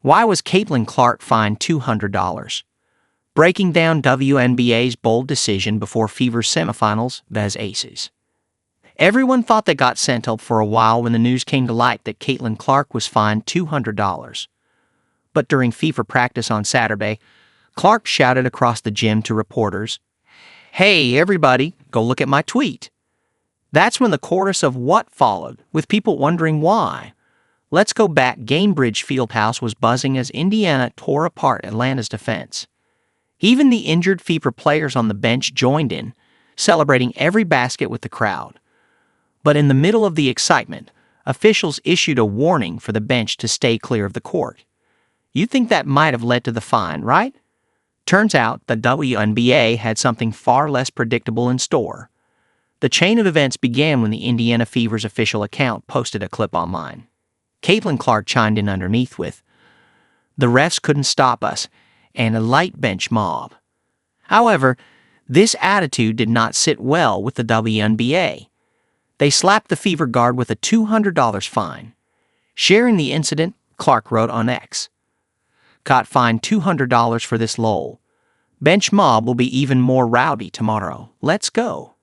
Why was Caitlin Clark fined $200? Breaking down WNBA's bold decision before Fever's semifinals vs Aces. Everyone thought they got centel'd for a while when the news came to light that Caitlin Clark was fined $200. But during Fever practice on Saturday, Clark shouted across the gym to reporters, "Hey, everybody, go look at my tweet." That's when the chorus of what followed, with people wondering why. Let's go back. Gainbridge Fieldhouse was buzzing as Indiana tore apart Atlanta's defense. Even the injured Fever players on the bench joined in, celebrating every basket with the crowd. But in the middle of the excitement, officials issued a warning for the bench to stay clear of the court. You'd think that might have led to the fine, right? Turns out the WNBA had something far less predictable in store. The chain of events began when the Indiana Fever's official account posted a clip online. Caitlin Clark chimed in underneath with, "The refs couldn't stop us," and a light bench mob. However, this attitude did not sit well with the WNBA. They slapped the Fever guard with a $200 fine. Sharing the incident, Clark wrote on X, "Got fined $200 for this lol. Bench mob will be even more rowdy tomorrow. Let's go."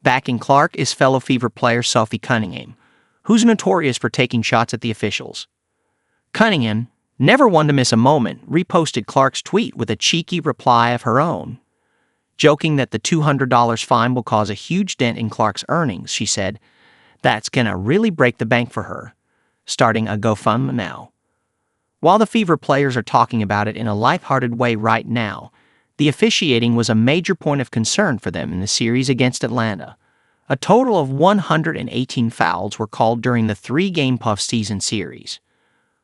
Backing Clark is fellow Fever player Sophie Cunningham, who's notorious for taking shots at the officials. Cunningham, never one to miss a moment, reposted Clark's tweet with a cheeky reply of her own. Joking that the $200 fine will cause a huge dent in Clark's earnings, she said, "That's gonna really break the bank for her. Starting a GoFundMe now." While the Fever players are talking about it in a lighthearted way right now, the officiating was a major point of concern for them in the series against Atlanta. A total of 118 fouls were called during the three-game postseason series.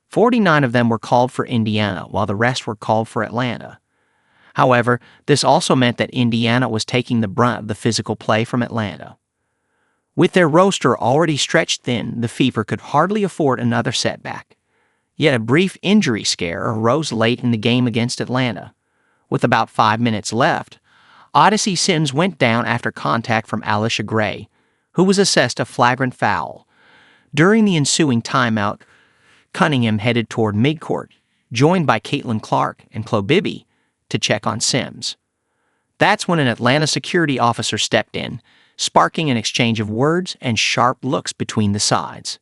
49 of them were called for Indiana, while the rest were called for Atlanta. However, this also meant that Indiana was taking the brunt of the physical play from Atlanta. With their roster already stretched thin, the Fever could hardly afford another setback. Yet a brief injury scare arose late in the game against Atlanta. With about 5 minutes left, Odyssey Sims went down after contact from Alicia Gray, who was assessed a flagrant foul. During the ensuing timeout, Cunningham headed toward midcourt, joined by Caitlin Clark and Chloe Bibby, to check on Sims. That's when an Atlanta security officer stepped in, sparking an exchange of words and sharp looks between the sides.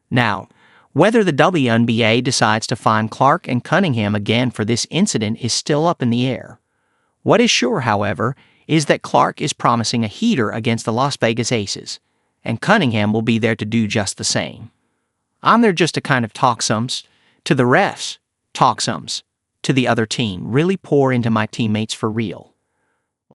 Now, whether the WNBA decides to fine Clark and Cunningham again for this incident is still up in the air. What is sure, however, is that Clark is promising a heater against the Las Vegas Aces, and Cunningham will be there to do just the same. I'm there just to kind of talk sums to the refs, talk sums to the other team, really pour into my teammates for real.